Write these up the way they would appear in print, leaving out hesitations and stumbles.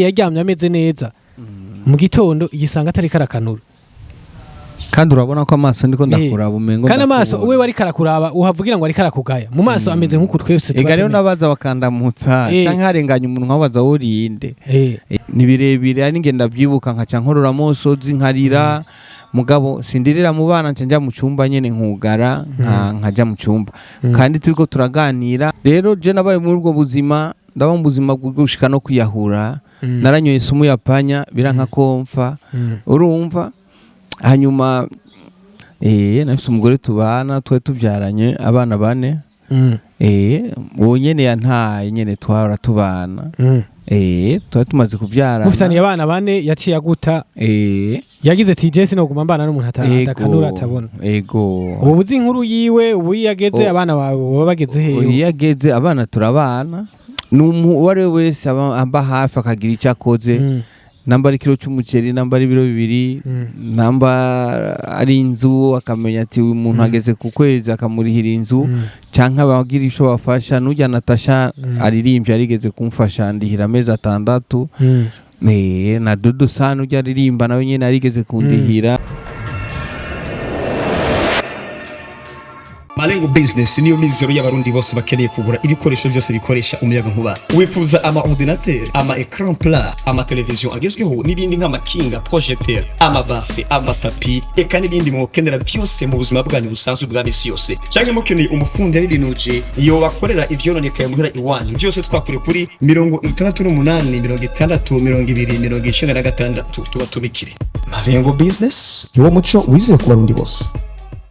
yaryamye ameze neza mu gitondo igisanga atari karakanura kandi urabona ko amaso ndiko ndakuraba umengo kandi amaso uwe wari karakuraba uhavugira ngo ari karakugaya mu maso ameze nk'uko twese ega rero nabaza bakandamutsa canke harenganya umuntu nkabaza urinde ni birebire ari ngenda byibuka nkaca nkorora mosozi nkarira mugabo sindirira mu bana nca mu cyumba nyene nkugara nkaja mu cyumba kandi turiko turaganira rero je nabaye muri ubwo buzima ndaba mu buzima bwo gushika no kwiyahura naranyoye isumu ya panya biranka komfa urumva hanyuma nafise umugore tubana twe tubyaranye abana bane uwo nyene yantaye nyene twara tubana twari tumaze kubyara mufitaniye abana bane yaciye aguta yagize ati je sinoguma mbana n'umuntu atakanura atabona ubu buzi inkuru yiwe ubu yageze abana bawe baba bageze hehe yageze abana turabana uwari wese amba hafi akagira icyo akoze namba ari kilo cy'umuceri namba ari biro 2 namba ari inzu akamenya ati uyu muntu ageze ku kwezi akamurihira inzu canka abagira isho bafasha n'ujya Natasha aririmbye arigeze kumfasha ndihira amezi 6 na Dodo Sano ujya aririmba nawe nyene arigeze kundihira Malengo Business niyo mizero y'abarundi bose bakeneye kugura ibikoresho byose bikoresha umuyaga nkuba. Wifuza ama ordinateur, ama écran plat, ama television agezweho n'ibindi nk'amakinga, projecteur, ama bafle, ama tapi, eka n'ibindi mukenera byose mu buzima bwanyu busanzwe bwa misi yose. Cyangwa mukeneye umufundi ari binuje iyo bakorera ivyononekaye muhera iwanyu. Byose twakure kuri 68 tubatumikire. Malengo Business niwo muco wize ku barundi bose.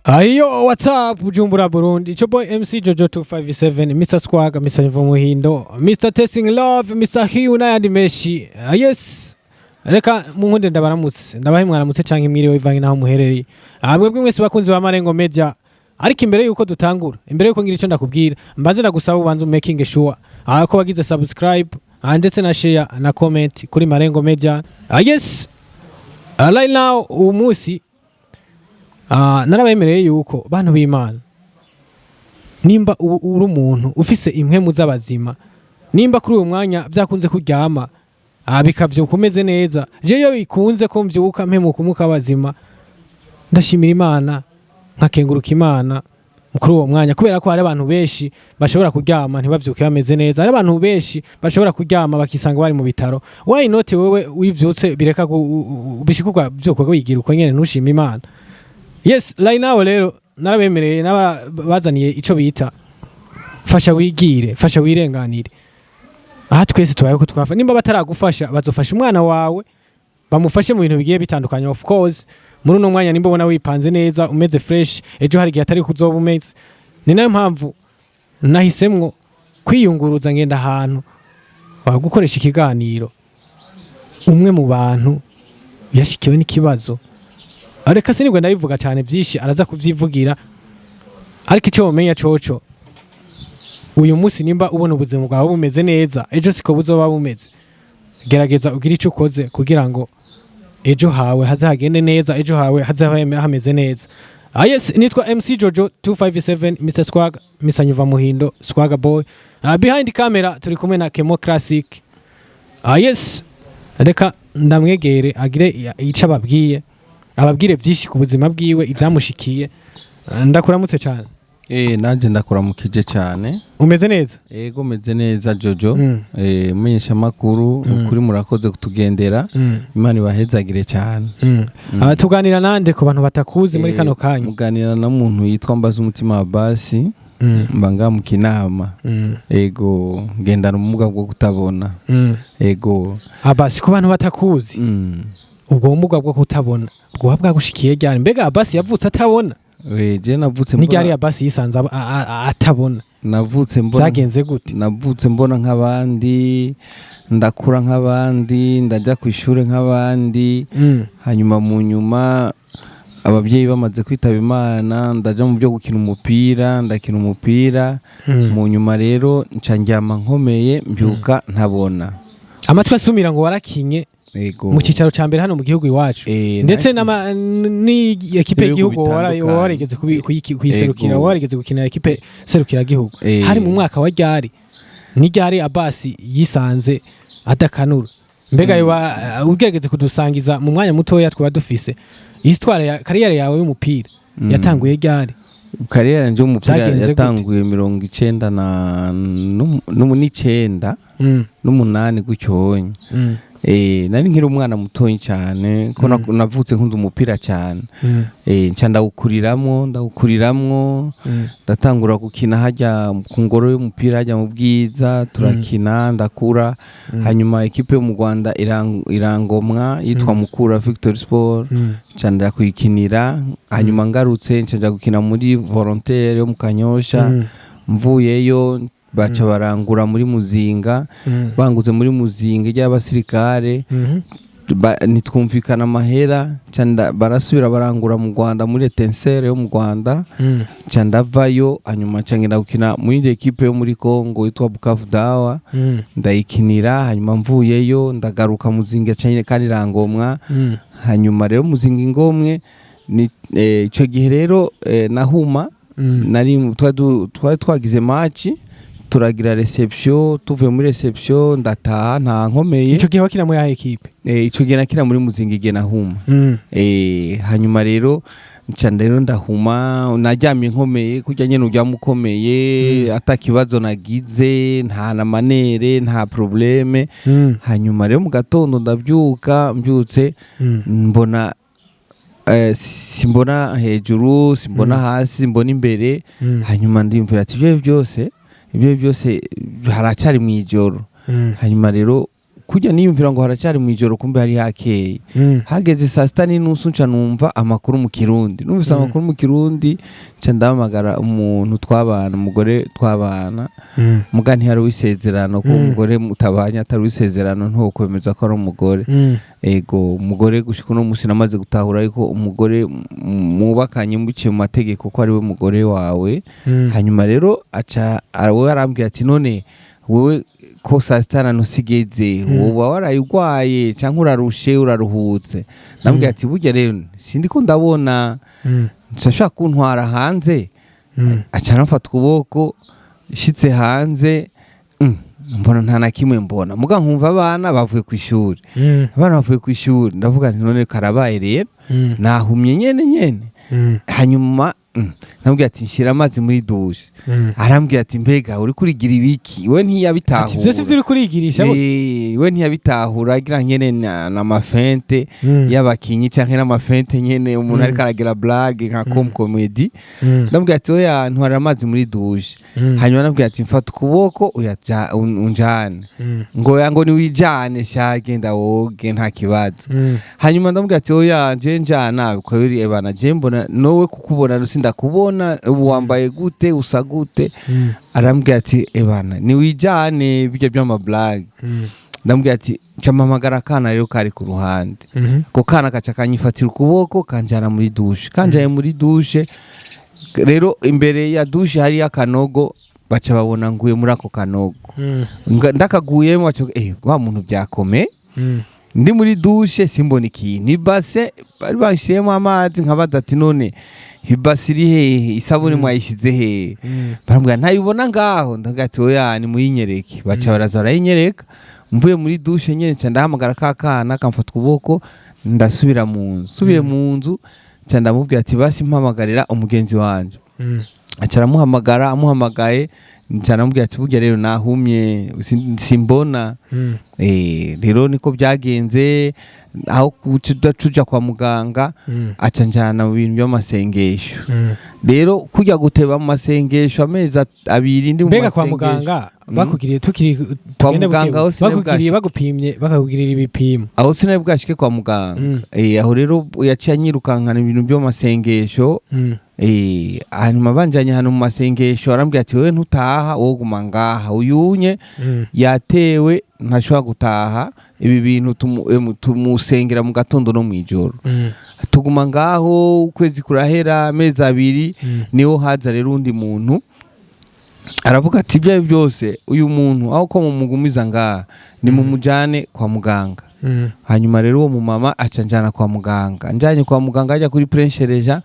Ayo WhatsApp Bujumbura Burundi ico boy MC Jojo 257 Mr Squaga Mr Muhindo Mr Testing Love Mr Hiu na yandi meshi yes reka munkunde ndabaramutse ndabahe mwaramutse canke mwiriwe ivanye naho muherereye mwebwe mwese bakunzi ba Marengo Media ariko imbere yuko dutangura imbere yuko ngira ico ndakubwira mbanze ndagusaba ubanze making sure ko wagize subscribe ndetse na share na comment kuri Marengo Media yes right now umusi narabemereye yuko bantu b'Imana nimba uri umuntu ufise impwemu z'abazima nimba kuri uwo mwanya byakunze kuryama bikavyuka umeze neza je yo bikunze ko mvyuka mpemuka umuka abazima ndashimira Imana nkakenguruka Imana kuri uwo mwanya kubera ko hari abantu benshi bashobora kuryama ntibavyuke bameze neza hari abantu benshi bashobora kuryama bakisanga bari mu bitaro why not wewe wivyutse bireka bishikugwa byuko wigira uko nyene nushima Imana. Yes, right now rero narabemereye nabazaniye ico bita fasha wigire, fasha wirenganire. Aha twese tubaye ko twafa nimba bataragufasha bazofasha umwana wawe bamufashe mu bintu bigiye bitandukanye of course muri no mwanya nimba ubona wipanze neza umeze fresh ejo hari gihe atari kuzoba umeze ni nayo mpamvu nahisemwo kwiyunguruza ngenda ahantu wagukoresha ikiganiro umwe mu bantu yashikiwe n'ikibazo areka sinigwe ndabivuga cyane byinshi araza kuvyivugira ariko icyo umenya coco uyu munsi nimba ubona ubuzima bwawe bumeze neza ejo siko buzoba bumeze gerageza ugira icyo ukoze kugira ngo ejo hawe hazagende neza ejo hawe hazabe hameze neza yes nitwa MC Jojo 257 Mr Squaga Mr Nyuva Muhindo Squaga boy behind camera turi kumwe na Kemo Classic yes reka ndamwegere agire ica babwiye ababwire byinshi ku buzima bwiwe ibyamushikiye ndakuramutse cyane nanje ndakuramukije cyane umeze neza yego meze neza Jojo umenyesha makuru ukuri murakoze kutugendera Imana ibahezagire cyane tuganira nande ku bantu batakuzi muri kano kanya muganira na muntu yitwa Mbaza umutima wa Basi mbanga mu Kinama yego ngendana umuga bwo kutabona yego Abasi ku bantu batakuzi ubwo umuga bwo kutabona bwo bwagushikiye cyane mbega Abasi yavutse atabona je navutse mbona nigari Abasi yisanze atabona navutse mbona zagenze gute navutse mbona nk'abandi ndakura nk'abandi ndaja ku ishure nk'abandi hanyuma mu nyuma ababyeyi bamaze kwitaba Imana ndaja mu byo gukina umupira ndakina umupira mu nyuma rero nca njyama nkomeye mbyuka ntabona amatwi asumira ngo warakinye mu cicaro ca mbere hano mu gihugu iwacu ndetse ni ekipe y'igihugu warigeze kuyiserukira warigeze gukina ekipe serukira gihugu hari mu mwaka wa ryari ni ryari Abasi yisanze adakanura mbega yoba ugerageze kudusangiza mu mwanya mutoya twaba dufise histoire ya kariyere yawe y'umupira yatanguye ryari? Kariyere yanje y'umupira yatanguye 1999 n'umunani gucyonye. Nari nkiri umwana mutoyi cyane ko navutse nkunda umupira cyane. Nca ndawukuriramwo ndatangura gukina hajya ku ngoro y'umupira hajya mu Bwiza turakina ndakura. Hanyuma ekipe yo mu Rwanda irangomwa yitwa Mukura Victory Sport nca ndakuyikinira. Hanyuma ngarutse nca gukina muri Volontaire yo mu Kanyosha. Mvuyeyo baca barangura muri Muzinga, banguze muri Muzinga y'abasirikare, nitwumvikana amahera barasubira barangura mu Rwanda muri Etincelle yo mu Rwanda. Nca ndavayo hanyuma nca ngenda gukina muri equipe yo muri Congo yitwa Bukavu Dawa, ndayikinira. Hanyuma mvuyeyo ndagaruka Muzinga cyane kandi rangomwa. Hanyuma rero Muzinga ingomwe ico gihe rero nahuma nari twagize match turagira reception, tuvuye muri reception ndataha nta nkomeye. Ico gihe wakina muri ya equipe? Ico gihe nakina muri Muzinga igihe nahuma. Hanyuma rero nca rero ndahuma najyamye nkomeye kujya nyene ujya mukomeye atakibazo nagize nta na manere nta probleme. Hanyuma rero mu gatondo ndabyuka mbyutse mbona simbona hejuru simbona hasi simbona imbere. Hanyuma ndimvira ati ibyo byose haracari mu ijoro. Hanyuma rero kujya niyumvira ngo haracari mu ijoro kumbe hari hakeye. Hageze saa 6:30 nca numva amakuru mu Kirundi. Numvise amakuru mu Kirundi nca ndahamagara umuntu twabana umugore twabana. Muga ntihari wisezerano ko umugore mutabanya atari wisezerano nto kwemeza ko ari umugore. Ego umugore gushika no musi namaze gutahura ariko umugore mubakanye muciye mu mategeko ko ari we mugore wawe. Hanyuma rero aca arawe arambwira ati none wewe ko saa 6 usigeze woba warayugwaye canke urarushe uraruhutse? Nambwira ati burya rero sindi ko ndabona nshaka kuntwara hanze. Aca nafata ukuboko shitse hanze mbona nta na kimwe mbona. Muga nkumva abana bavuye ku ishuri. Abana bavuye ku ishuri ndavuga nti none karabaye rero nahumye nyene. Hanyuma nambwira ati nshira amazi muri douche. Arambwira ati mbega uri kurigira ibiki? We ntiyabitahura. Ati byose byo uri kurigirisha? We ntiyabitahura agira nyene na mafente y'abakinyi canke na mafente nyene umuntu ariko aragira blague nka comedy. Ndambwira ati oya ntwara amazi muri douche. Hanyuma nambwira ati mfata ukuboko unjane. Ngo ni wijane shagenda woge nta kibazo. Hanyuma ndambwira ati oya nje njana ko biri ebana je mbona nowe kukubona rusinda kubona wambaye gute usa gute. Arambwira ati ebana ni wijane bijya by'ama blague. Ndambwira ati ncamamagara kana rero kari ku ruhande. Ko kana kaca kanyifatira ukuboko kanjana muri douche. Kanjaye muri douche rero imbere ya douche hari akanogo baca babona nguye muri ako kanogo. Ndakaguyemo baca wa muntu byakome. Ndi muri douche simbona ikintu. Ibase bari bashiyemo amazi nkabaza ati none ibase iri hehe isabuni mwayishize hehe? Barambwira ntayibona ngaho. Ndavuga ati oya ni muyinyereke. Baca baraza barayinyereka. Mvuye muri douche nyene nca ndahamagara kakana kamfata ukuboko ndasubira mu nzu. Subiye mu nzu nca ndamubwira ati basi mpamagarira umugenzi wanje. Aca aramuhamagara amuhamagaye nca namubwira ati burya rero nahumye simbona. Rero niko byagenze aho tuja kwa muganga aca njana mu bintu by'amasengesho. Rero kujya guteba mu masengesho amezi 2 ndi mu masengesho. Mbega kwa muganga bakugiriye tukiri kwa muganga aho bakugiriye bagupimye bakakugirira ibipimo aho sinari bwashike kwa muganga. Aho rero yaciye anyirukankana ibintu by'amasengesho. Hanyuma banjanye hano mu masengesho arambwira ati wewe ntutaha wowe guma ngaha uyunye yatewe ntashobora gutaha ibi bintu tumusengera mu gatondo no mwijoro. Tuguma ngaho ukwezi kurahera amezi 2 niho haza rero undi muntu aravuga ati ibyo byose uyu muntu aho ko mumugumiza ngaha ni mumujane kwa muganga. Hanyuma rero uwo mumama aca njana kwa muganga. Njanye kwa muganga ajya kuri Prince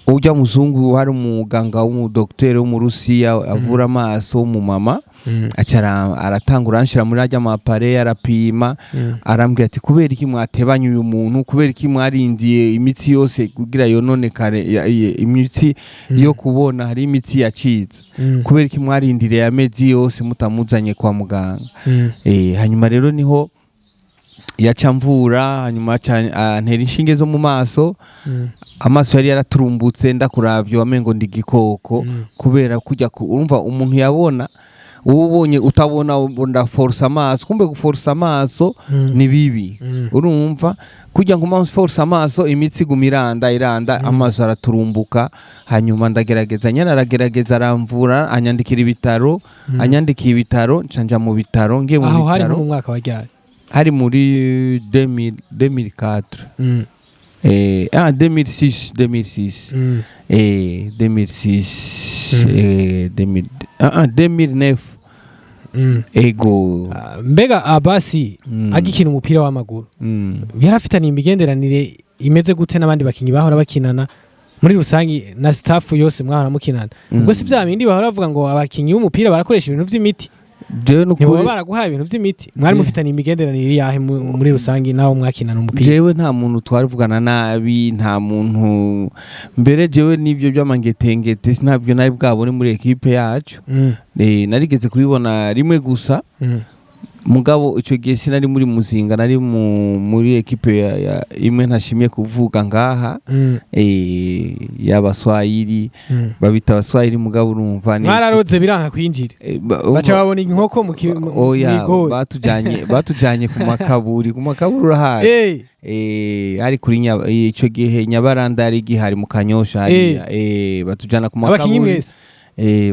ujya muzungu hari umuganga w'umudoktere wo mu Rusiya avura amaso w'umumama. acara aratangura anshira muri ajya mapare arapima arambwira ati kubera iki mwatebanye uyu muntu kubera iki mwarindiye imitsi yose kugira yonone kare imitsi yo kubona hari imitsi yacitse kubera iki mwarindiriye amezi yose mutamuzanye kwa muganga hanyuma rero niho yacamvura hanyuma antera inshinge zo mu maso amaso yari yaraturumbutse ndakuravye wamengo ndi gikoko kubera kujya urumva umuntu yabona ubonye utabona nda force amaso kumbe guforce amaso ni bibi urumva kujya ngo force amaso imitsi iranda amaso araturumbuka hanyuma ndagerageza nyana aragerageza aramvura anyandikira ibitaro ncanja mu bitaro ngiye mu bitaro aho hari mu mwaka wa ryari hari muri 2004 2006 2009 ego mbega Abasi agikina umupira w'amaguru yarafitaniye imigenderanire imeze gute n'abandi bakinyi bahora bakinana muri rusangi na staff yose mwahora mukinana ubwo si bya bindi bahora bavuga ngo abakinyi b'umupira barakoresha ibintu by'imiti nibo baraguhaye ibintu by'imiti mwari mufitaniye imigenderanire yahe muri rusangi naho mwakinana umupira jewe nta muntu twarivugana nabi nta muntu mbere jewe nibyo by'amangetengete sinabyo nari bwabone muri equipe yacu narigeze kubibona rimwe gusa mugabo icyo gihe sinari muri muzinga nari muri equipe ya imwe ntashimye kuvuga ngaha y'abaswahili babita abaswahili mugabo urumva mwararoze biranka kwinjira baca babona inkoko mu kigo batujanye ku makaburi urahari hari kuri icyo gihe Nyabaranda yari gihari mu Kanyosha hariya batujana ku makaburi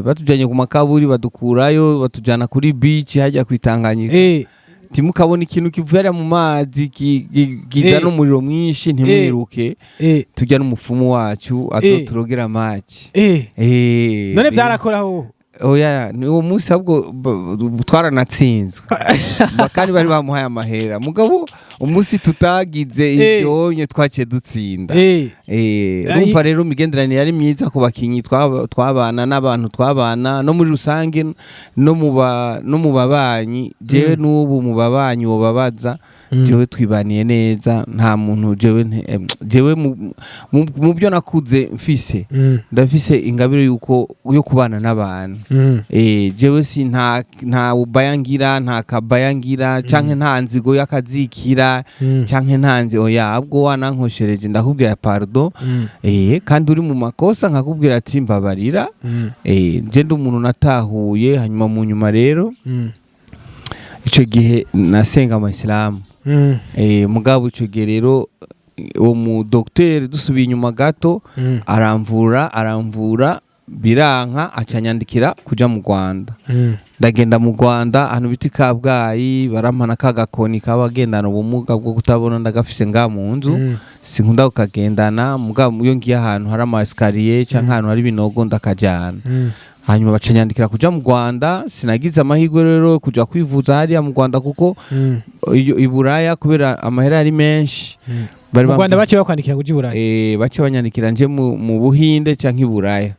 batujanye ku makaburi badukurayo batujana kuri beach hajya kwitanganyika timukabona ikintu kivuye mu mazi kijana umuriro mwinshi ntimwiruke tujya n'umufumu wacu azoturogera amazi none byarakoraho oya ni uwo munsi ahubwo twaranatsinzwe kandi bari bamuhaye amahera mugabo umunsi tutagize ibyonye twaciye dutsinda urumva rero imigenderanire yari myiza ku bakinyi twabana n'abantu twabana no muri rusange no mu babanyi jewe n'ubu mu babanyi wo babaza jewe twibaniye neza nta muntu jewe mu byo nakuze mfise ndafise ingabire yo kubana n'abantu jewe si nta ubayangira nta kabayangira canke nta nzigo y'akazikira canke nta nzi oya abwo wanankoshereje ndakubwira pardon kandi uri mu makosa nkakubwira ati mbabarira je ndi umuntu natahuye hanyuma mu nyuma rero ico gihe nasenga abayisilamu mugabo ico gihe rero uwo mu docteur dusubiye inyuma gato aramvura biranka acanyandikira kuja mu Rwanda ndagenda mu Rwanda ahantu biti Kabgayi barampana kagakoni kabagendana ubumuga bwo kutabona ndagafise nga mu nzu sinkunda kukagendana mugabo iyo ngiye ahantu hari ama escalier canke ahantu hari binogo ndakajana hanyuma bacanyandikira kuja mu Rwanda sinagize amahirwe rero kuja kwivuza hariya mu Rwanda kuko iburaya kubera amahera ari menshi mu Rwanda bace bakwandikira kuja iburaya bace banyandikira nje mu Buhinde canke iburaya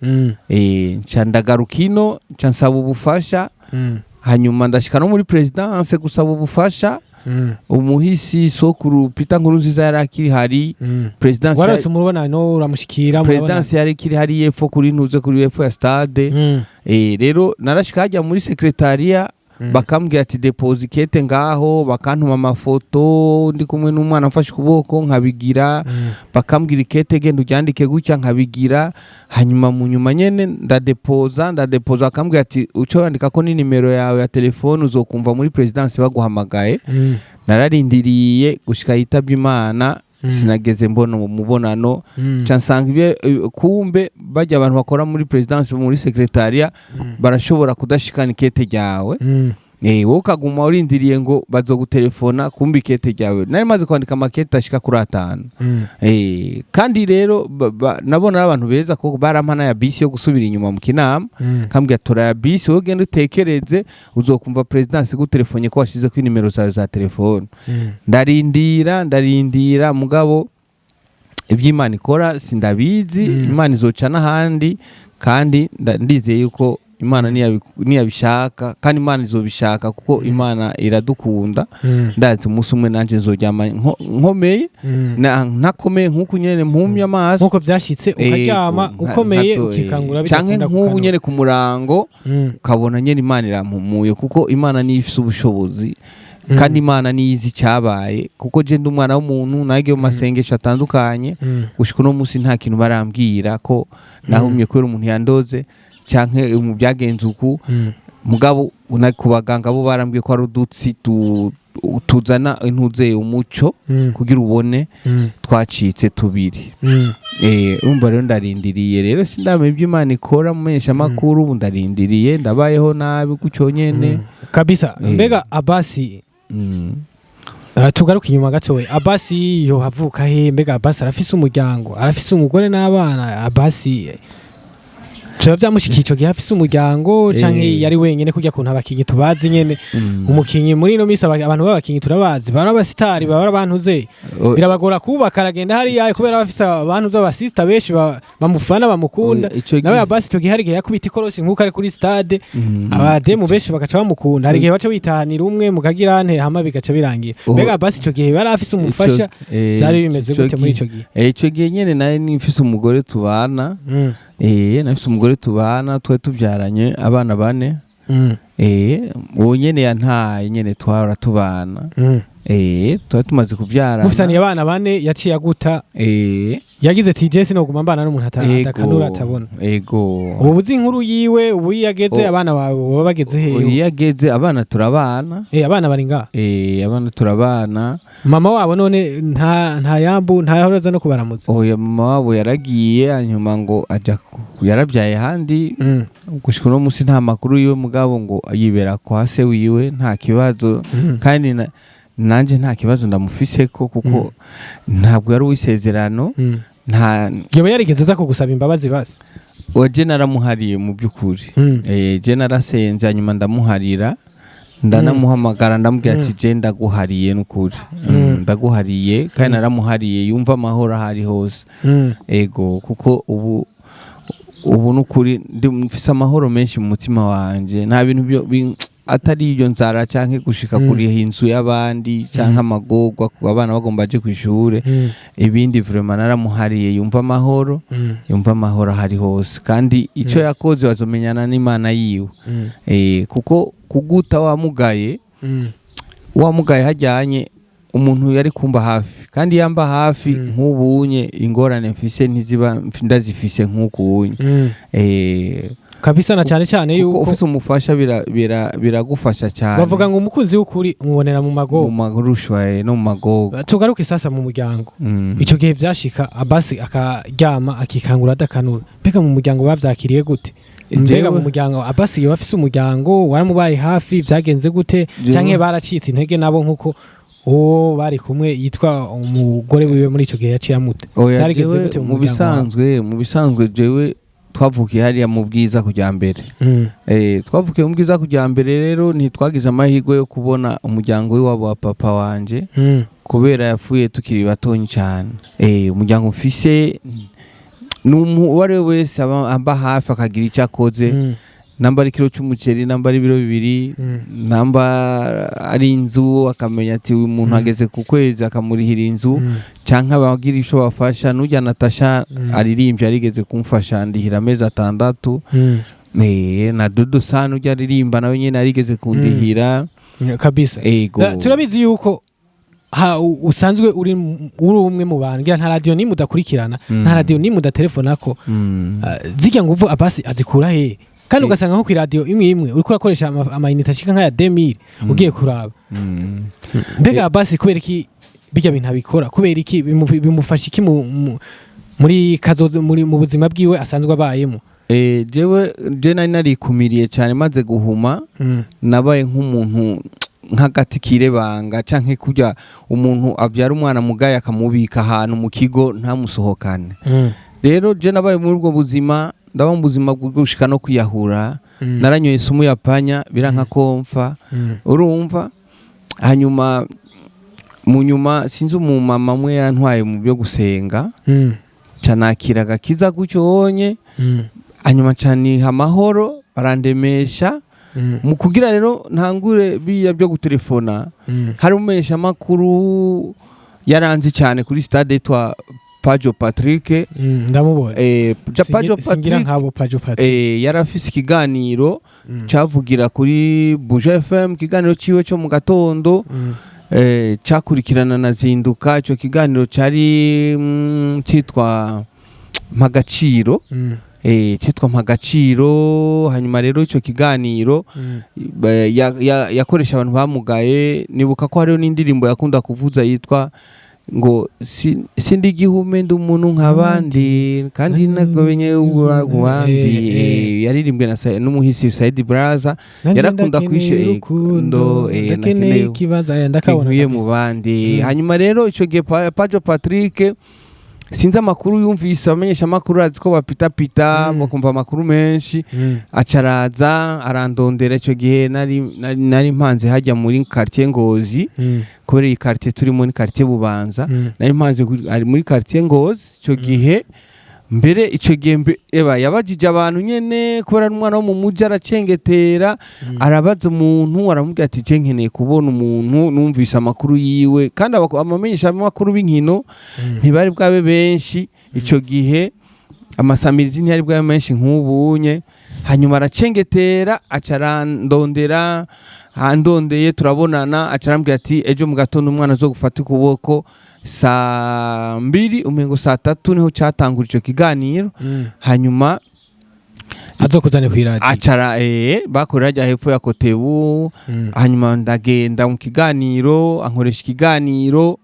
nca ndagarukino nca nsaba ubufasha hanyuma ndashika no muri presidence gusaba ubufasha umuhisi sokuru Peter Nkurunziza yarakiri hari presidence warase murubona no uramushikira presidence yarakiri hari yepfo kuri ntuze kuri yepfo ya stade rero narashika hajya muri secretariat bakambwira ati deposit ngaho bakantuma amafoto ndi kumwe n'umwana mfashe kuboko nkabigira bakambwira ikete genda uryandike gutya nkabigira hanyuma mu nyuma nyene ndadepoza akambwira ati uco yandika ko ni nimero yawe ya telefone uzokumva muri presidence baguhamagaye nararindiriye gushika yitabye Imana sinageze mbona umubonano cansanga kumbe bajya abantu bakora muri presidence muri secretariat barashobora kudashikana ikete ryawe wowe ukaguma urindiriye ngo bazogutelefona kumbe ikete ryawe nari maze kwandika makete ashika kuri 5 kandi rero nabona abantu beza ko barampana ya bisi yo gusubira inyuma mu kinama kambwira tora ya bisi wowe genda utekereze uzokumva presidence gutelefone ko washize ku nimero zawe za telefone ndarindira mugabo iby'Imana ikora sindabizi Imana izoca n'ahandi kandi ndizeye yuko Imana niyabishaka kandi Imana izobishaka kuko Imana iradukunda ndazi umunsi umwe nanje nzoryama nkomeye nakomeye nkuko nyene mpumye amaso nkuko byashitse ukaryama ukomeye ukikangura canke nk'ubu nyene ku murango ukabona nyene Imana irampumuye kuko Imana niyo ifise ubushobozi kandi Imana niyizi cyabaye kuko je ndi umwana w'umuntu nagiye mu masengesho atandukanye gushika no munsi nta kintu barambwira ko nahumye kubera umuntu yandoze canke mu byagenze uku mugabo ku baganga bo barambwiye ko ari udutsi tuzana intuze umuco kugira ubone twacitse tubiri urumva rero ndarindiriye rero sindamenye ibyo Imana ikora mu menyesha makuru ubu ndarindiriye ndabayeho nabi gucyo nyene kabisa mbega Abasi tugaruka inyuma gatowe Abasi yo havuka he mbega Abasi arafise umuryango arafise umugore n'abana Abasi Byaba byamushyikiye icyo gihe afise umuryango canke yari wenyene kujya kuntu abakinyi tubazi nyene umukinyi muri ino misi abantu b'abakinyi turabazi bara abasitari bara abantuze birabagora kubaka aragenda hari yaye kubera bafise abantu z'abasista benshi bamufana bamukunda nawe Abasi icyo gihe hari gihe yakubita ikorosi nkuko ari kuri stade abademu benshi bagaca bamukunda hari gihe baca bitahanira umwe mukagirante hama bigaca birangira mbega Abasi icyo gihe bari afise umufasha byari bimeze gute muri icyo gihe icyo gihe nyene naye nifise umugore tubana nafise umugore tubana twe tubyaranye abana 4 uwo nyene yantaye nyene twara tubana twari tumaze kubyarana mufitaniye abana 4 yaciye aguta yagize ati Jesse no guma mbana n'umuntu atakanura atabona ubu buzi inkuru yiwe ubu yageze abana bawe baba bageze he yageze abana turabana abana bari nga abana turabana mama wabo none nta yambu nta yahoraza no kubaramutsa oya mama wabo yaragiye hanyuma ngo aja yarabyaye handi gushika no musi nta makuru yiwe mugabo ngo yibera kwa se wiwe nta kibazo kandi nanje nta kibazo ndamufise ko kuko ntabwo yari uwisezerano nta yoba yarigeze za kugusaba imbabazi basi oje naramuhariye mu byukuri je narasenze hanyuma ndamuharira ndanamuhamagara ndamubwira ati je ndaguhariye n'ukuri ndaguhariye kandi naramuhariye yumva amahoro ahari hose kuko ubu n'ukuri mfise amahoro menshi mu mutima wanje nta bintu atari iyo nzara canke gushika kuri inzu y'abandi canke amagorwa ku abana bagomba aje kwishure ibindi vraiment naramuhariye yumva amahoro hari hose kandi ico yakoze bazomenyana n'Imana yiwe kuko kuguta wamugaye hajyanye umuntu yari kumba hafi kandi yamba hafi nk'ubunye ingorane mfise ntiziba ndazifise nk'ukunye kabisa na cyane yuko ufise umufasha biragufasha cyane bavuga ngo umukunzi w'ukuri umubonera mu mago mu magurushwa no mu mago tugaruke sasa mu muryango ico gihe byashika Abasi akaryama akikangura adakanura mbega mu muryango bavyakiriye gute mbega mu muryango Abasi yo afise umuryango waramubaye hafi byagenze gute canke baracitse intege nabo nkuko bari kumwe yitwa umugore wiwe muri ico gihe yaciye amute byarigeze gute mu bisanzwe jewe twavukiye hariya mu bwiza kujya mbere twavukiye mu bwiza kujya mbere rero ntitwagize amahirwe yo kubona umuryango w'iwabo wa papa wanje kubera yapfuye tukiri batonyi cyane umuryango mfise n'uwari wese amba hafi akagira icyo akoze namba ari kilo cy'umuceri namba ari ibiro 2 namba ari inzu akamenya ati uyu muntu ageze ku kwezi akamurihira inzu canka bagira isho bafasha n'ujya Natasha aririmbye arigeze kumfasha ndihira amezi 6 na Dudu Sano ujya aririmba nawe nyene arigeze kundihira kabisa turabizi yuko usanzwe uri umwe mu bantu nta radio ni mudakurikirana nta radio ni mudatelefona zijya nguvu Abasi azikura he kandi ugasanga nko ku radio imwe uriko urakoresha amayinite ashika nka ya 2000 ugiye kuraba mbega Abasi kubera iki bijya bintu abikora kubera iki bimufasha iki muri kazo muri mu buzima bwiwe asanzwe abayemo je narikumiriye cyane maze guhuma nabaye nk'umuntu nk'agati kirebanga canke kujya umuntu abyara umwana mugaye akamubika ahantu mu kigo ntamusohokane rero je nabaye muri ubwo buzima ndaba mu buzima bwo gushika no kwiyahura naranyoye isumu ya panya biranka komfa urumva hanyuma mu nyuma sinzi umumama mwe yantwaye mu byo gusenga canakiraga kiza gucyonye hanyuma cani amahoro barandemesha mu kugira rero ntangure biya byo gutelefona hari umesha makuru yaranzi cyane kuri stade twa Pajo Patrick ndamubonye Pajo Patrick nkabo Pajo Patrick yarafise ikiganiro cavugira kuri Buja FM ikiganiro ciwe cyo mu gatondo cakurikirana na Zinduka ico kiganiro cari cyitwa Mpagaciro cyitwa Mpagaciro hanyuma rero ico kiganiro yakoresha abantu bamugaye nibuka ko hariho n'indirimbo yakunda kuvuza yitwa ngo sindi igihume ndi umuntu nk'abandi kandi nagobenye ubwandi yaririmbwe n'umuhisi Said Braza yarakunda kwishyura ndo ndakeneye ikibanza ndakabona mu bandi hanyuma rero ico gihe Pajo Patrick sinzi amakuru yumvise abamenyesha amakuru azi ko bapita bakumva amakuru menshi acaraza arandondera ico gihe nari mpanze hajya muri quartier Ngozi kubera iyi quartier turi muri quartier Bubanza nari mpanze ari muri quartier Ngozi ico gihe mbere ico gihe yabajije abantu nyene kubera n'umwana wo mu muji aracengetera arabaza umuntu aramubwira ati je nkeneye kubona umuntu numvise amakuru yiwe kandi amamenyesha amakuru b'inkino ntibari bwabe benshi ico gihe amasamirizi ntiyari bwabe menshi nk'ubunye hanyuma aracengetera acarandondera handondeye turabonana acarambwira ati ejo mu gatondo umwana zo gufata ukuboko saa 2 umengo saa 3 niho cyatangura ico kiganiro hanyuma azokuzane ku radio acara bakorera rya hepfo ya Kotebu hanyuma ndagenda mu kiganiro ankoresha ikiganiro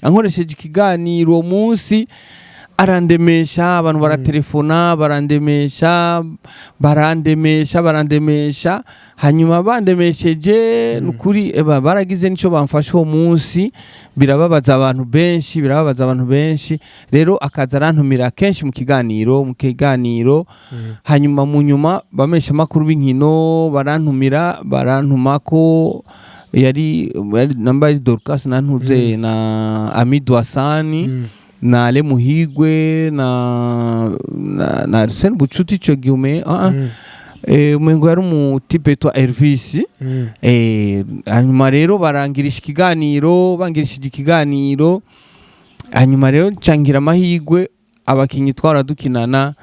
ankoresheje ikiganiro munsi arandemesha abantu baratelefona barandemesha hanyuma bandemesheje nukuri baragize nico bamfasha uwo munsi birababaza abantu benshi rero akaza arantumira kenshi mu kiganiro hanyuma mu nyuma bamesha makuru b'inkino barantuma ko yari nambari Dorcas nantuze na Amidu Hasani na Ale Muhigwe na Arsene Bucuti ico gihe umengo yari umutipe twa Elvis hanyuma rero bangirisha ikiganiro hanyuma rero ncangira amahigwe abakinyi twaradukinana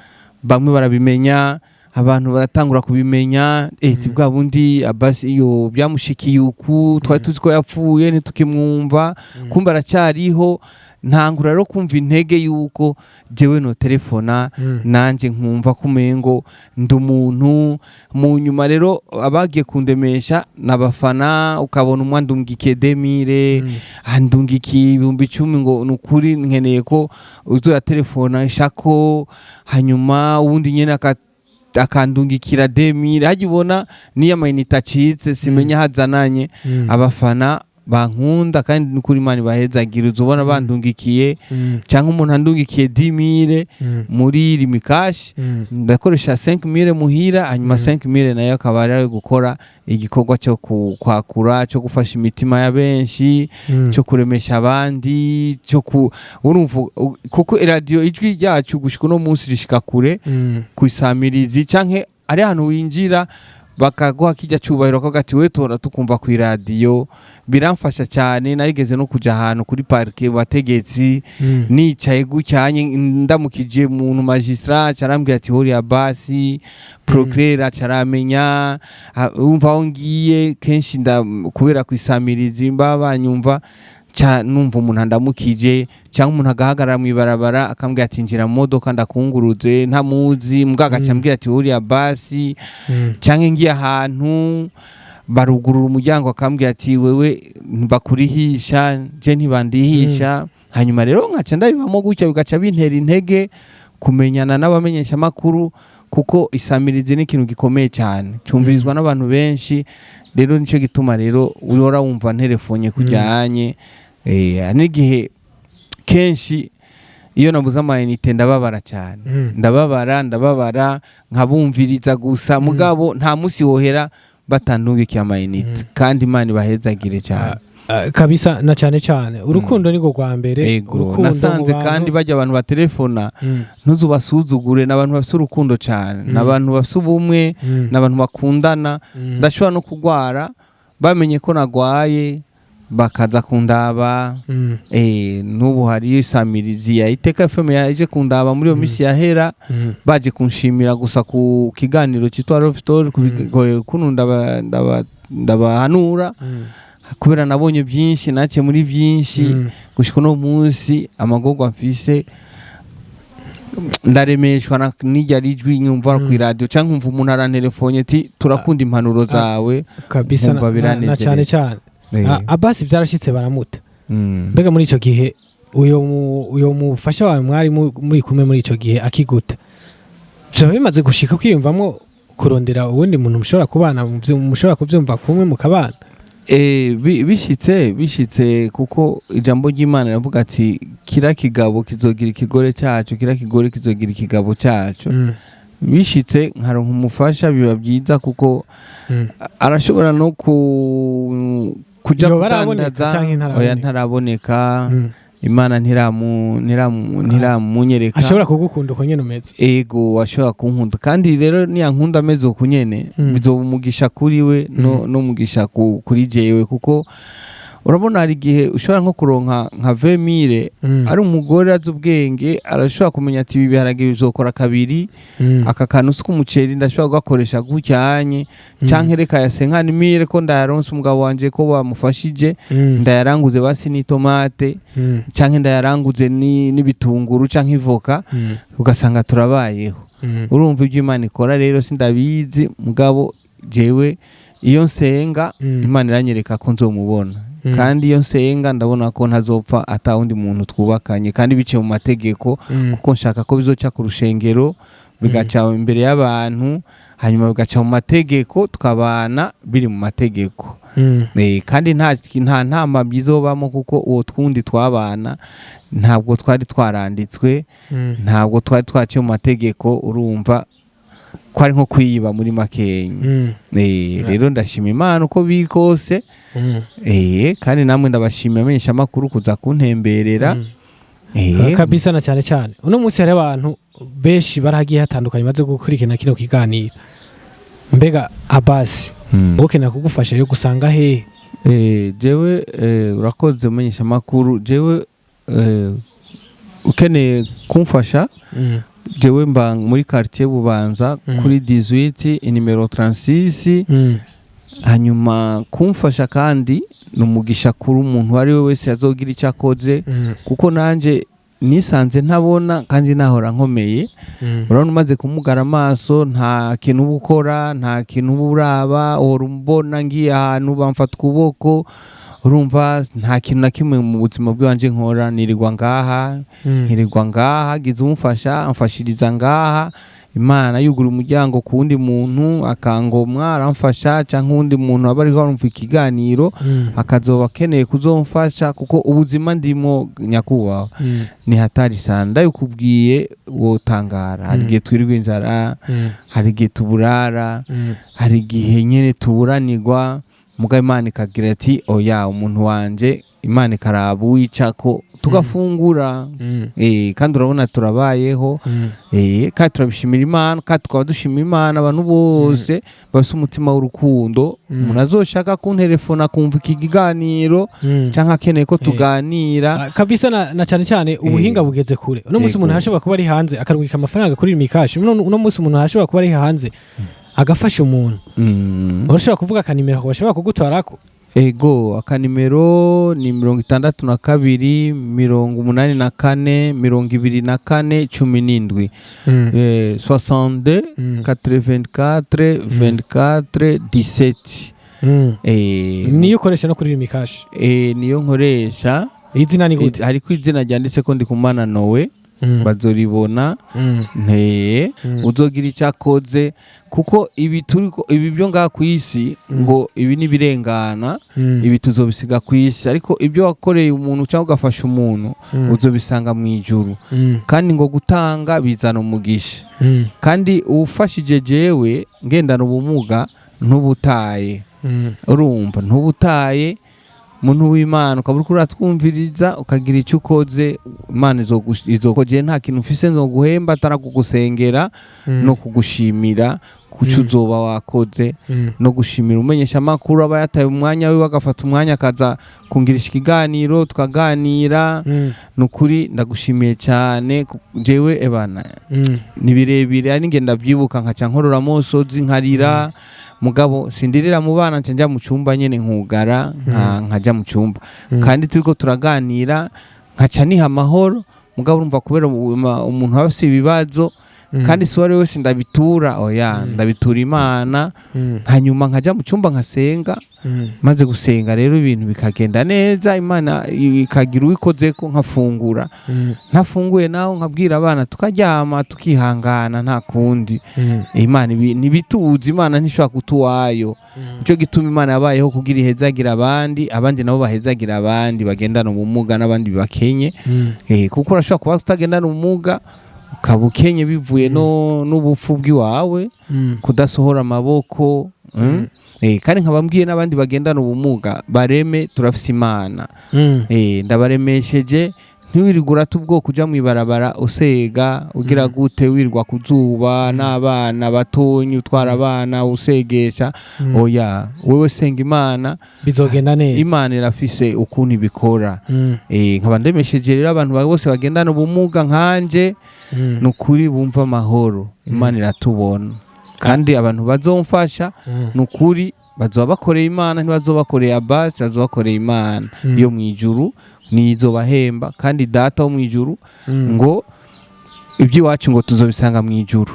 bamwe barabimenya abantu baratangura kubimenya bwa bundi Abbas iyo byamushikiye uku twari tuzi ko yapfuye ntitukimwumva kumba aracyariho ntangura rero kumva intege yuko jewe no telefona nanje nkumva kumengo ndi umuntu mu nyuma rero abagiye kundemesha nabafana ukabona umwandungikiye 2000 andungikiye 10,000 ngo nukuri nkeneye ko uzo ya telefona ishako hanyuma ubundi nyene akandungikira 2000 hajibona niya mayinite acitse simenya hazananye abafana bankunda kandi nukuri Imana bahezagira uzobona bandungikiye cyangwa umuntu andungikiye 10,000 muri limikash ndakoresha 5,000 muhira hanyuma 5,000 nayo akaba ari gukora igikorwa cyo kwakura cyo gufasha imitima ya benshi cyo kuremesha abandi cyo urumva kuko radio ijwi ryacu gushika no munsi rishika kure kwisamirizi canke ari hano winjira bakaguha kijya cyubahiro ko gati we tora tukumva ku radio biramfasha cyane narigeze no kuja ahantu kuri parke bategetsi nicaye gucyanye ndamukije umuntu magistrat carambwiye ati hori Abasi procureur caramenya umva ongiye kenshi kubera kwisamiriza banyumva numva umuntu andamukije cyangwa umuntu agahagarara mu ibarabara akambwira ati njira mu modoka ndakunguruze ntamuzi mbwaga cyambwira ati hori Abasi cyangwa ngiye ahantu barugurura umuryango akambwira ati wewe bakurihisha je ntibandihisha hanyuma rero nkaca ndabibamo gutyo bigaca bintera intege kumenyana n'abamenyesha makuru kuko isamirizi ni ikintu gikomeye cyane cyumvirizwa n'abantu benshi rero nico gituma rero urora wumva telefone kujyanye n'igihe kenshi iyo nabuze amayinite ndababara cyane ndababara nkabumviriza gusa mugabo nta musi wohera batandungikiye amayinite kandi Imana bahezagire cyane kabisa na cyane urukundo niko rwa mbere. Urukundo nasanze kandi bajya abantu batelefona ntuzubasuzugure, n'abantu bafite urukundo cyane, n'abantu bafite ubumwe, n'abantu bakundana. Ndashobora no kugwara bamenye ko nagwaye bakaza kundaba. N'ubu hari Samirizi ya Iteka FM yaje kundaba muri iyo misi yahera, baje kunshimira gusa ku kiganiro cyitwa Love Story kuno ndabahanura kubera nabonye byinshi, nace muri byinshi gushika no munsi amagorwa mfise ndaremeshwa n'ijya rijwi nyumva ku radio cyangwa umva umuntu arantelefone ati turakunda impanuro zawe kabisa na cyane. Abasi byarashitse baramuta. Mbega muri ico gihe uyo mufasha wawe mwari muri kumwe muri ico gihe akiguta, byo bimaze gushika kwiyumvamo kurondera ubundi muntu mushobora kubana, mushobora kuvyumva kumwe mukabana? Bishitse kuko ijambo ry'Imana riravuga ati kira kigabo kizogira ikigore cyacu, kira kigore kizogira ikigabo cyacu. Bishitse nkaronka umufasha biba byiza kuko arashobora no kuja kudandaza, oya ntaraboneka. Imana ntiramunyereka, ashobora kugukunda uko nyene umeze. Ego ashobora kunkunda, kandi rero niya nkunda ameze uko nyene bizobumugisha kuri we no mugisha kuri jewe, kuko urabona hari igihe ushobora nko kuronka nka 20,000 ari umugore azi ubwenge, arashobora kumenya ati ibi biharage bizokora kabiri, aka kantu s'umuceri ndashobora kugakoresha gucyanye, canke reka yasenka nimire ko ndayaronse umugabo wanje ko bamufashije, ndayaranguze basi ni tomate, canke ndayaranguze n'ibitunguru canke ivoka, ugasanga turabayeho. Urumva ibyo Imana ikora rero sindabizi, mugabo jewe iyo nsenga Imana iranyereka ko nzomubona. Kandi iyo nsenga ndabona ko ntazopfa ata wundi muntu twubakanye, kandi bice mu mategeko, kuko nshaka ko bizoca ku rushengero bigaca imbere y'abantu, hanyuma bigaca mu mategeko, tukabana biri mu mategeko. Kandi nta ntama bizobamo, kuko uwo twundi twabana ntabwo twari twaranditswe, ntabwo twari twaciye mu mategeko. Urumva ko ari nko kwiyiba muri makenye. Rero ndashima Imana uko bikose. Kandi namwe ndabashimira amenyesha amakuru kuza kuntemberera. Kabisa na cyane uno munsi hari abantu benshi baragiye hatandukanye baze gukurikirana kino kiganiro. Mbega Abasi ukeneye kugufasha yo gusanga he? Jewe urakoze umenyesha amakuru. Jewe ukeneye kumfasha, jewe mba muri quartier Bubanza kuri 18 numero 36. Hanyuma kumfasha kandi numugisha kuri umuntu ari we wese azogira icyo akoze, kuko nanje nisanze ntabona kandi nahora nkomeye. Urabona umaze kumugara amaso, nta kintu ubukora, nta kintu uraba, urumbona ngiye ahantu bamfata ukuboko. Urumva nta kintu na kimwe mu buzima bwanje nkora, nirirwa ngaha gize umufasha amfashiriza ngaha. Imana yugura umuryango ku wundi muntu akangomwa aramfasha, cyangwa undi muntu aba ari kumva ikiganiro akazoba akeneye kuzomfasha, kuko ubuzima ndimo nyakubaho ni hatari sana. Ndabikubwiye wotangara. Hari igihe twirirwa inzara, hari igihe tuburara, hari igihe nyene tuburanirwa, muga Imana ikagira ati oya umuntu wanje, Imana ikaraba uwicako tugafungura. Kandi urabona turabayeho. Kandi turabishimira Imana, kandi tukaba dushimira Imana abantu bose bafite umutima w'urukundo. Umuntu azoshaka kuntelefona kumva iki kiganiro cyangwa akeneye ko tuganira. Kabisa na cyane ubuhinga bugeze kure. Uno munsi umuntu ashobora kuba ari hanze akarungika amafaranga kuri Mikashi. Uno munsi umuntu ashobora kuba ari hanze agafasha umuntu. Urashobora kuvuga akanimero ko bashobora kugutorako? Ego akanimero ni 62 84 24 17 62 84 24 17. Niyo ukoresha no kuri Mikashi? Niyo nkoresha. Izina ni gute? Hariko izina ryanditse ko ndi kumana Nowe, bazoribona. Uzogira icyo akoze, kuko ibi byo ngaha ku isi ngo ibi nibirengana, ibi tuzobisiga ku isi, ariko ibyo wakoreye umuntu cyangwa ugafasha umuntu uzobisanga mu ijuru. Kandi ngo gutanga bizana umugisha. Kandi ufashije jewe ngendana ubumuga ntubutaye. Urumva ntubutaye, muntu w'Imana ukaba uriko uratwumviriza ukagira icyo ukoze, Imana izokoje nta kintu ufise nzoguhemba atari kugusengera no kugushimira kuco uzoba wakoze no gushimira umenyesha amakuru aba yataye umwanya we bagafata umwanya akaza kungirisha ikiganiro tukaganira. Nukuri ndagushimiye cyane jewe ebana ni birebire ari ngenda byibuka nkaca nkorora mosozi nkarira, mugabo sindirira mu bana njya mu cyumba nyene nkugara nkaja mu cyumba kandi turiko turaganira nkaca niha amahoro, mugabo urumva kubera umuntu afise ibibazo kandi si wari wese ndabitura ndabitura Imana, hanyuma nkaja mu cyumba nkasenga, maze gusenga rero ibintu bikagenda neza, Imana ikagira uwikozeko nkafungura, ntafunguye naho nkabwira abana tukaryama tukihangana nta kundi. Imana nibituzi, Imana ntishobora kutuwayo, nico gituma Imana yabayeho kugira ihezagira abandi nabo bahezagira abandi bagendana ubumuga n'abandi bakenye, kuko urashobora kuba utagendana ubumuga ukaba ukenye bivuye n'ubupfu bw'iwawe kudasohora amaboko, kandi nkabambwiye n'abandi bagendana ubumuga bareme, turafise Imana. Ndabaremesheje ntiwirigura tubwoko uja mwibarabara usega ugira gute wirwa kuzuba n'abana batonyi utwara abana usegesha, wewe senga Imana bizogenda neza. Imana irafise ukuntu ibikora. Nkaba ndemesheje rero abantu bose bagendana ubumuga nkanje, nukuri bumva amahoro, Imana iratubona kandi abantu bazomfasha nukuri bazoba bakoreye Imana, ntibazobakoreye Abbas, bazobakoreye Imana yo mwijuru nizobahemba, kandi data wo mwijuru ngo iby'iwacu ngo tuzobisanga mwijuru.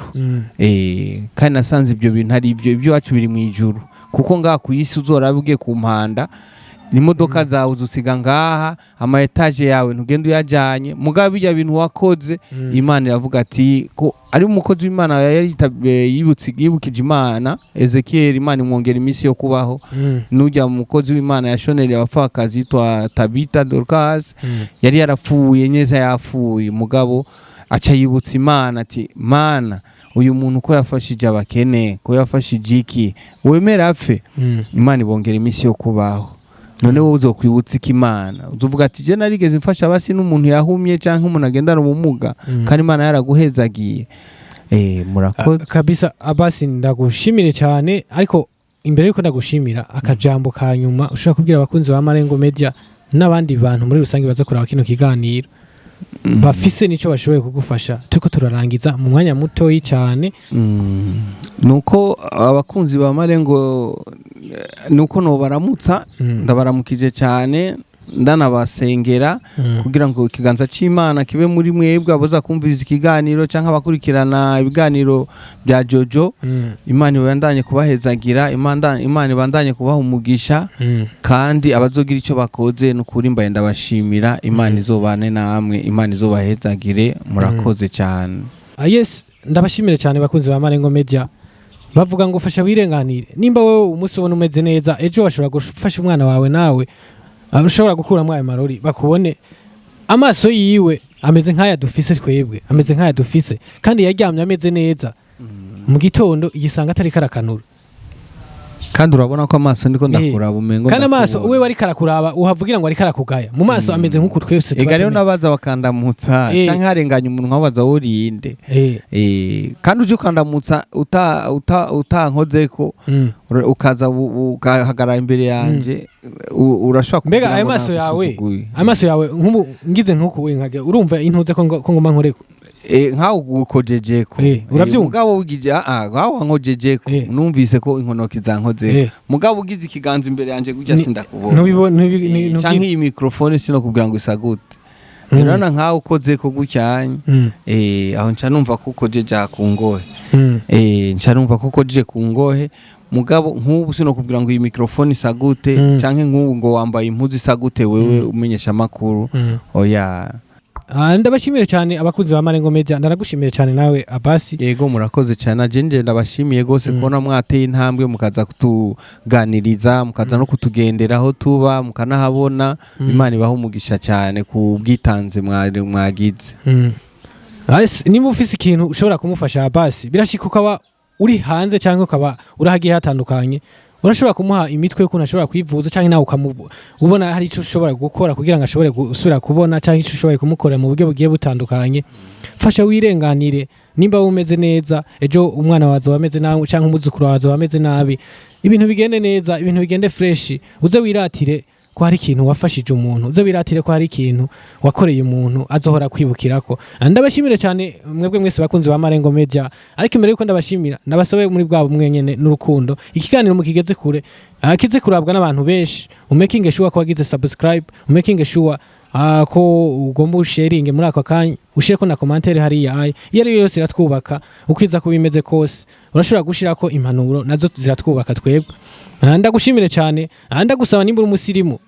Kandi nasanze ibyo bintu ari iby'iwacu biri mwijuru, kuko ngaha ku isi uzorabe ugiye ku mpanda imodoka zawe uzusiga ngaha, ama etage yawe ntugenda uyajanye, mugabo bijya bintu wakoze Imana iravuga ati ko ari umukozi w'Imana yibukije Imana Ezekiel, Imana imwongera iminsi yo kubaho. Nujya umukozi w'Imana yashonere abapfakazi yitwa Tabita Dorcas, yari yarapfuye neza, yapfuye mugabo aca yibutsa Imana ati Mana uyu muntu ko yafashije abakene, ko yafashije iki, wemera apfe, Imana ibongera iminsi yo kubaho. None wowe uzokwibutsa Imana uzovuga ati je narigeze mfasha basi n'umuntu yahumye canke umuntu agendana ubumuga, kandi Imana yaraguhezagiye. Murakoze kabisa Abbas, ndagushimire cyane, ariko imbere yuko ndagushimira akajambo ka nyuma ushaka kubwira abakunzi ba Marengo Media n'abandi bantu muri rusange baza kuraba kino kiganiro bafise nico bashoboye kugufasha, turiko turarangiza mu mwanya muto cyane. Nuko abakunzi ba Marengo nuko no baramutsa, ndabaramukije cyane, ndanabasengera kugira ngo ikiganza c'Imana kibe muri mwebwe abaza kumviriza ikiganiro canke abakurikirana ibiganiro bya Jojo. Imana ibandanye kubahezagira, Imana ibandanye kubaha umugisha, kandi abazogira icyo bakoze n'ukuri mbaye ndabashimira. Imana izobane namwe, Imana izobahezagire, murakoze cyane. Yes, ndabashimire cyane bakunzi ba Marengo Media. Bavuga ngo fasha wirenganire, nimba wowe umunsi ubona umeze neza, ejo washobora gufasha umwana wawe nawe ushobora gukuramo ayo marori, bakubone amaso yiwe ameze nk'aya dufise twebwe, ameze nk'aya dufise, kandi yaryamye ameze neza, mu gitondo igisanga atari karakanura. Kandi urabona ko amaso ndiko ndakuraba umengo, kandi amaso uwe wari karakuraba uhavugira ngo ari karakugaya, mu maso ameze nk'uko twese tuba. Rero nabaza bakandamutsa canke harenganya umuntu nkabaza urinde, kandi uje ukandamutsa utankozeko ukaza ukahagarara imbere yanje, urashaka mbega ayo maso yawe ngize nk'uko we nkage urumva intuze ko ngoma nkoreko nkaho ukojejeko uravyumva, mugabo ugije nkaho nkojejeko numvise ko inkonoki zankoze, mugabo ugize ikiganza imbere yanje gujya sindakubona, canke iyi microphone sino kugira ngo isagute, rero nkaho ukozeko gucyanye, aho nca numva ko ukojeje ku ngohe, nca numva ko ukojeje ku ngohe, mugabo nk'ubu sino kugira ngo iyi microphone isagute, canke nk'ubu ngo wambaye impuzu isagute wewe umenyesha amakuru. Ndabashimire cyane abakuzi ba Marengo Media, ndaragushimire cyane nawe Abbas. Yego murakoze cyane, agende ndabashimiye gose kubona mwateye intambwe mukaza kutuganiriza, mukaza no kutugenderaho tuba mukanahabona. Imana ibaho umugisha cyane ku bwitanze mwagize. Niba ufise ikintu ushobora kumufasha Abbas, birashika ukaba uri hanze cyangwa ukaba urahagiye hatandukanye, urashobora kumuha imitwe y'ukuntu ashobora kwivuza canke nawe ubona hari ico ushobora gukora kugira ngo ashobore gusubira kubona canke ico ushoboye kumukorera mu buryo bugiye butandukanye. Fasha wirenganire, nimba umeze neza ejo umwana wazo wameze nawe canke umuzukuru wazo wameze nabi, ibintu bigende neza, ibintu bigende fresh, uze wiratire ko hari ikintu wafashije umuntu, uze wiratire ko hari ikintu wakoreye umuntu azohora kwibukirako. Ndabashimire cyane mwebwe mwese bakunzi ba Marengo Media, ariko imbere yuko ndabashimira nabasobe muri bwabo mwenyene n'urukundo ikiganiro mukigeze kure, kize kurabwa n'abantu benshi, umaking sure ko wagize subscribe, umaking sure ko ugomba usharinge muri ako kanya, ushireko na commentaire hariya iyo ari yose iratwubaka, ukwiza kubimeze kose urashobora gushirako impanuro nazo ziratwubaka twebwe. Ndagushimire cyane, ndagusaba nimba uri umusirimu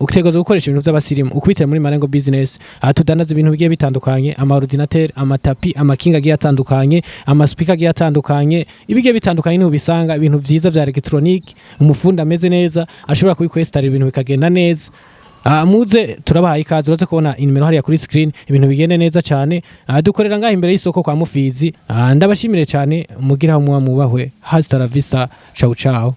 ukitegoza gukoresha ibintu by'abasirimu ukubitira muri Marengo Business, tudandaza ibintu bigiye bitandukanye, ama ordinateur, amatapi, amakinga agiye atandukanye, ama speaker agiye atandukanye, ibigiye bitandukanye niho bisanga ibintu byiza bya electronique, umufunda ameze neza ashobora kubikwestara ibintu bikagenda neza. Muze turabahaye ikaze, uraze kubona inimero hariya kuri screen, ibintu bigende neza cyane. Dukorera ngaho imbere y'isoko kwa Mufizi. Ndabashimire cyane, mugira aho muba mubahwe. Hasta la vista, ciao ciao.